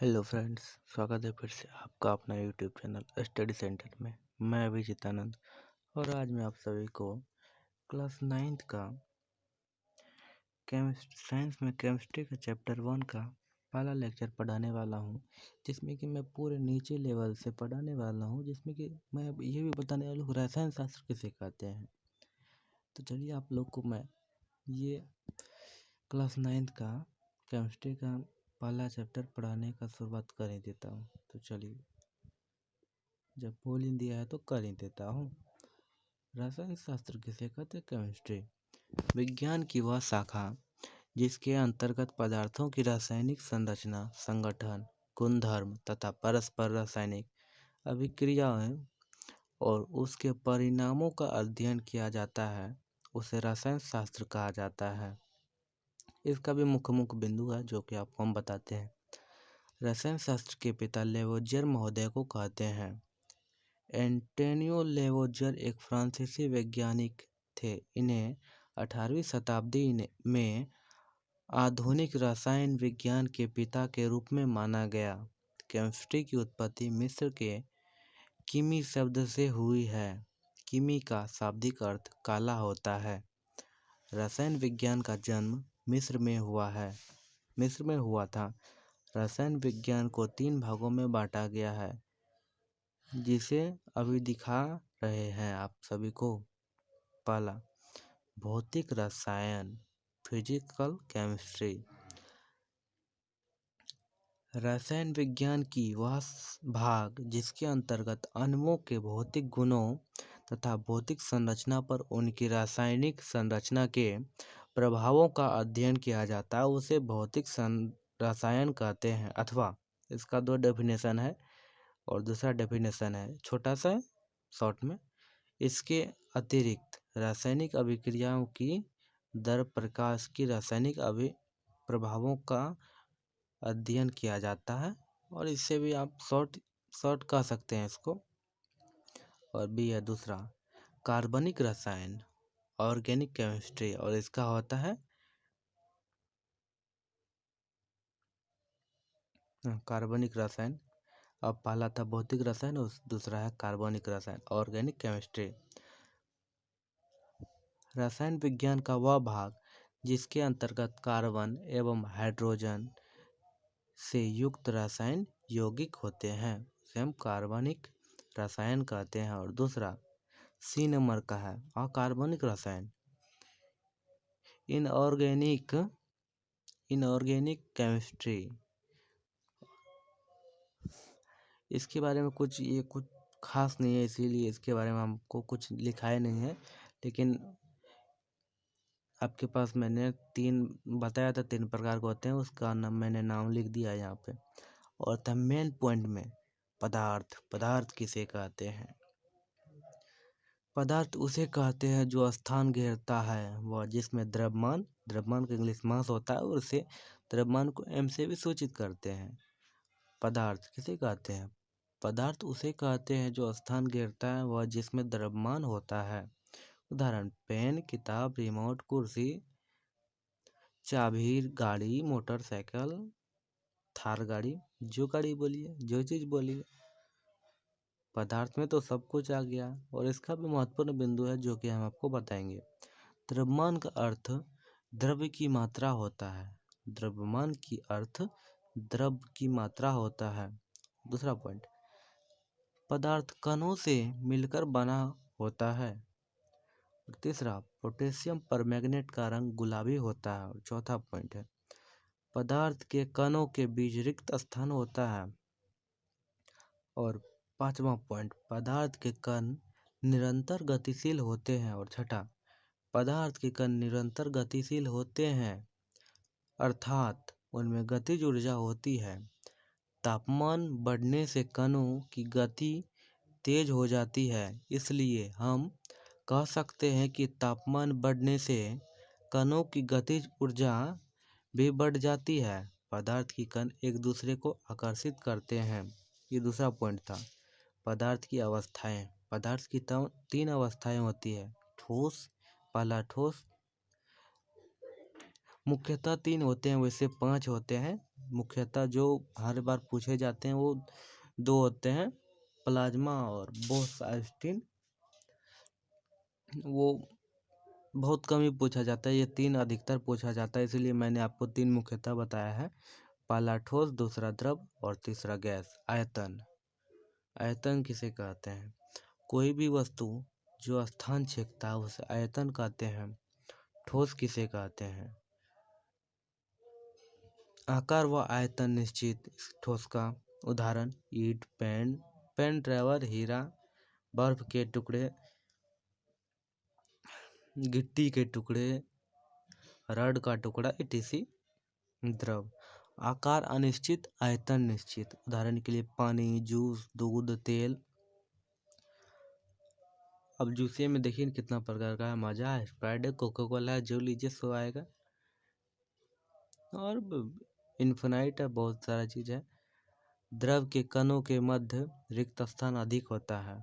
Hello friends, स्वागत है फिर से आपका अपना यूट्यूब चैनल स्टडी सेंटर में। मैं अभिजीत आनंद और आज मैं आप सभी को क्लास 9th का साइंस में केमिस्ट्री का चैप्टर 1 का पहला लेक्चर पढ़ाने वाला हूं, जिसमें कि मैं पूरे नीचे लेवल से पढ़ाने वाला हूं, जिसमें कि मैं अब ये भी बताने वाला हूँ रसायन शास्त्र किसे कहते हैं। तो चलिए आप लोग को मैं ये क्लास 9th का केमिस्ट्री का पहला चैप्टर पढ़ाने का शुरुआत कर ही देता हूँ। तो चलिए, जब बोल ही दिया है तो कर ही देता हूँ। रसायन शास्त्र किसे कहते हैं? केमिस्ट्री विज्ञान की वह शाखा जिसके अंतर्गत पदार्थों की रासायनिक संरचना, संगठन, गुणधर्म तथा परस्पर रासायनिक अभिक्रियाएं और उसके परिणामों का अध्ययन किया जाता है, उसे रसायन शास्त्र कहा जाता है। इसका भी मुख्य मुख्य बिंदु है जो कि आपको हम बताते हैं। रसायन शास्त्र के पिता लेवोजियर महोदय को कहते हैं। एंटोनियो लेवोजियर एक फ्रांसीसी वैज्ञानिक थे। इन्हें 18वीं शताब्दी में आधुनिक रसायन विज्ञान के पिता के रूप में माना गया। केमिस्ट्री की उत्पत्ति मिस्र के कीमी शब्द से हुई है। कीमी का शाब्दिक अर्थ काला होता है। रसायन विज्ञान का जन्म मिस्र में हुआ था। रसायन विज्ञान को 3 भागों में बांटा गया है, जिसे अभी दिखा रहे हैं आप सभी को। पहला, भौतिक रसायन, फिजिकल केमिस्ट्री। रसायन विज्ञान की वह भाग जिसके अंतर्गत अणुओं के भौतिक गुणों तथा भौतिक संरचना पर उनकी रासायनिक संरचना के प्रभावों का अध्ययन किया जाता है, उसे भौतिक रसायन कहते हैं। अथवा इसका 2 डेफिनेशन है और दूसरा डेफिनेशन है छोटा सा शॉर्ट में। इसके अतिरिक्त रासायनिक अभिक्रियाओं की दर प्रकाश की रासायनिक प्रभावों का अध्ययन किया जाता है, और इससे भी आप शॉर्ट कह सकते हैं इसको। और भी है दूसरा, कार्बनिक रसायन, ऑर्गेनिक केमिस्ट्री, और इसका होता है कार्बनिक रसायन। अब पहला था भौतिक रसायन और दूसरा है कार्बनिक रसायन, ऑर्गेनिक केमिस्ट्री। रसायन विज्ञान का वह भाग जिसके अंतर्गत कार्बन एवं हाइड्रोजन से युक्त रसायन यौगिक होते हैं, उसे हम कार्बनिक रसायन कहते हैं। और दूसरा C नंबर का है अकार्बनिक रसायन, इनऑर्गेनिक केमिस्ट्री। इसके बारे में कुछ खास नहीं है, इसीलिए इसके बारे में हमको कुछ लिखाया नहीं है, लेकिन आपके पास मैंने 3 बताया था, 3 प्रकार के होते हैं, उसका मैंने नाम लिख दिया है यहाँ पे। और था मेन पॉइंट में पदार्थ किसे कहते हैं? पदार्थ उसे कहते हैं जो स्थान घेरता है, वह जिसमें द्रव्यमान का इंग्लिश मास होता है, और उसे द्रव्यमान को m से भी सूचित करते हैं। पदार्थ किसे कहते हैं? पदार्थ उसे कहते हैं जो स्थान घेरता है, वह जिसमें द्रव्यमान होता है। उदाहरण, पेन, किताब, रिमोट, कुर्सी, चाबी, गाड़ी, मोटरसाइकिल, थार गाड़ी, जो गाड़ी बोलिए, जो चीज़ बोलिए, पदार्थ में तो सब कुछ आ गया। और इसका भी महत्वपूर्ण बिंदु है जो कि हम आपको बताएंगे। द्रव्यमान का अर्थ द्रव्य की मात्रा होता है। द्रव्यमान की अर्थ द्रव्य की मात्रा होता है। दूसरा पॉइंट, पदार्थ कणों से मिलकर बना होता है। और तीसरा, पोटेशियम परमैंगनेट का रंग गुलाबी होता है। और चौथा पॉइंट है, पदार्थ के कणों के बीच रिक्त स्थान होता है। और 5वां पॉइंट, पदार्थ के कण निरंतर गतिशील होते हैं। और छठा, पदार्थ के कण निरंतर गतिशील होते हैं, अर्थात उनमें गतिज ऊर्जा होती है। तापमान बढ़ने से कणों की गति तेज हो जाती है, इसलिए हम कह सकते हैं कि तापमान बढ़ने से कणों की गतिज ऊर्जा भी बढ़ जाती है। पदार्थ की कण एक दूसरे को आकर्षित करते हैं। ये दूसरा पॉइंट था। पदार्थ की अवस्थाएं, पदार्थ की 3 अवस्थाएं होती है। ठोस, पहला ठोस, मुख्यतः 3 होते हैं, वैसे 5 होते हैं, मुख्यतः जो हर बार पूछे जाते हैं वो दो होते हैं, प्लाज्मा और बोस-आइंस्टीन। वो बहुत कम ही पूछा जाता है, ये 3 अधिकतर पूछा जाता है, इसलिए मैंने आपको 3 मुख्यतः बताया है। पहला ठोस, दूसरा द्रव और तीसरा गैस। आयतन, आयतन किसे कहते हैं? कोई भी वस्तु जो स्थान छेदता है उसे आयतन कहते हैं। ठोस किसे कहते हैं? आकार व आयतन निश्चित। ठोस का उदाहरण ईंट, पेन ड्राइवर, हीरा, बर्फ के टुकड़े, गिट्टी के टुकड़े, रड का टुकड़ा etc। द्रव आकार अनिश्चित, आयतन निश्चित। उदाहरण के लिए पानी, जूस, दूध, तेल। अब जूसे में देखिए कितना प्रकार का है, माजा है, स्प्राइट है, कोका कोला है, जो लीजिए सो आएगा। और इन्फिनाइट है, बहुत सारा चीज है। द्रव के कणों के मध्य रिक्त स्थान अधिक होता है।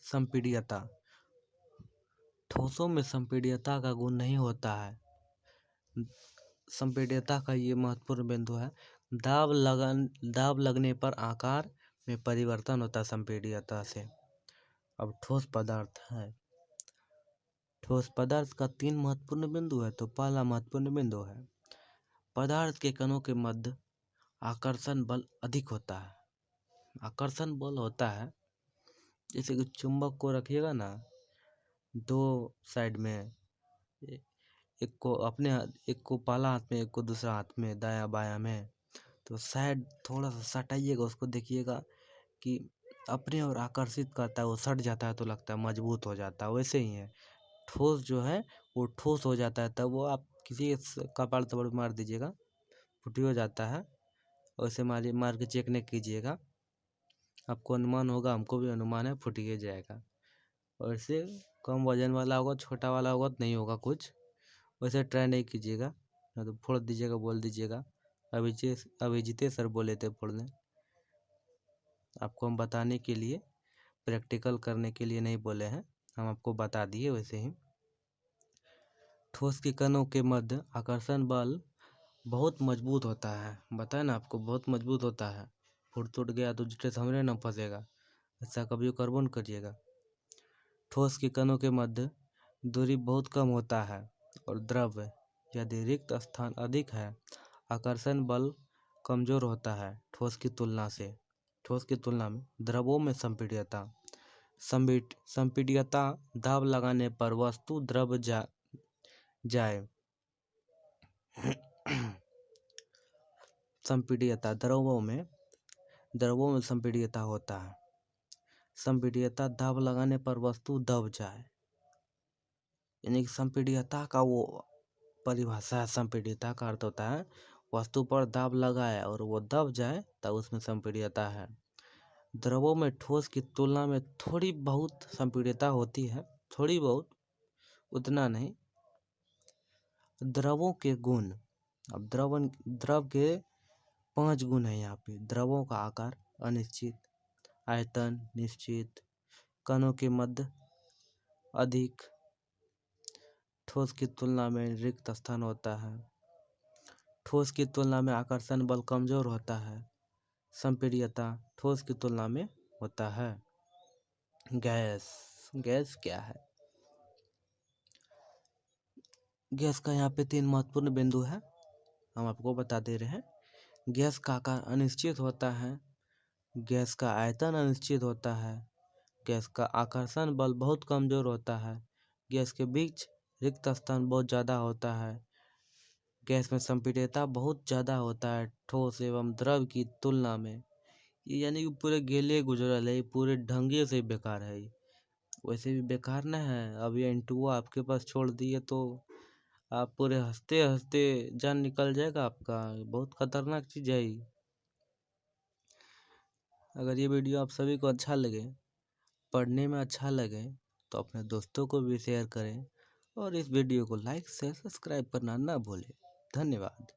संपीड्यता, ठोसों में संपीड्यता का गुण नहीं होता है। संपीड्यता का ये महत्वपूर्ण बिंदु है। दाब लगने पर आकार में परिवर्तन होता है संपीड्यता से। अब ठोस पदार्थ है। ठोस पदार्थ का 3 महत्वपूर्ण बिंदु है। तो पहला महत्वपूर्ण बिंदु है, पदार्थ के कणों के मध्य आकर्षण बल अधिक होता है। आकर्षण बल होता है, जैसे कि चुंबक को रखिएगा ना 2 साइड में, एक को पहला हाथ में, एक को दूसरा हाथ में, दाया बाया में, तो साइड थोड़ा सा सटाइएगा, उसको देखिएगा कि अपने और आकर्षित करता है, वो सट जाता है तो लगता है मजबूत हो जाता है। वैसे ही है ठोस जो है वो ठोस हो जाता है, तब वो आप किसी कपाल तपड़ मार दीजिएगा, फुटी हो जाता है। वैसे मार के चेक नहीं कीजिएगा, आपको अनुमान होगा, हमको भी अनुमान है, फुटिए जाएगा। और इससे कम वजन वाला होगा, छोटा वाला होगा तो नहीं होगा कुछ। वैसे ट्राई नहीं कीजिएगा, ना तो फोड़ दीजिएगा, बोल दीजिएगा अभिजीते सर बोले थे फोड़ने। आपको हम बताने के लिए, प्रैक्टिकल करने के लिए नहीं बोले हैं, हम आपको बता दिए। वैसे ही ठोस के कणों के मध्य आकर्षण बल बहुत मजबूत होता है। बताया ना आपको, बहुत मजबूत होता है। फुट टूट गया तो जिससे हमरे न फंसेगा, ऐसा कभी करबो न करिएगा। ठोस के कणों के मध्य दूरी बहुत कम होता है। और द्रव, यदि रिक्त स्थान अधिक है, आकर्षण बल कमजोर होता है ठोस की तुलना से। ठोस की तुलना में द्रवों में संपीड्यता, संपीड्यता दाब लगाने पर वस्तु द्रव जाए। संपीड्यता द्रवों में संपीड्यता होता है। संपीड्यता दाब लगाने पर वस्तु दब जाए, यानी कि संपीड्यता का वो परिभाषा है। संपीड्यता का अर्थ होता है वस्तु पर दाब लगाए और वो दब जाए, तब उसमें संपीड्यता है। द्रवों में ठोस की तुलना में थोड़ी बहुत संपीड्यता होती है, थोड़ी बहुत, उतना नहीं। द्रवों के गुण, अब द्रव के 5 गुण है यहाँ पे। द्रवों का आकार अनिश्चित, आयतन निश्चित, कणों के मध्य अधिक, ठोस की तुलना में रिक्त स्थान होता है, ठोस की तुलना में आकर्षण बल कमजोर होता है, संपीड्यता ठोस की तुलना में होता है। गैस क्या है? गैस का यहाँ पे 3 महत्वपूर्ण बिंदु है, हम आपको बता दे रहे हैं। गैस का आकार अनिश्चित होता है, गैस का आयतन अनिश्चित होता है, गैस का आकर्षण बल बहुत कमजोर होता है, गैस के बीच रिक्त स्थान बहुत ज़्यादा होता है, गैस में संपीड्यता बहुत ज़्यादा होता है ठोस एवं द्रव की तुलना में। ये यानी कि पूरे गेले गुजरल है, पूरे ढंगे से बेकार है। वैसे भी बेकार न है, अब ये N2O आपके पास छोड़ दिए तो आप पूरे हंसते हंसते जान निकल जाएगा आपका। बहुत खतरनाक चीज़ है ये। अगर ये वीडियो आप सभी को अच्छा लगे, पढ़ने में अच्छा लगे, तो अपने दोस्तों को भी शेयर करें और इस वीडियो को लाइक शेयर सब्सक्राइब करना ना भूलें। धन्यवाद।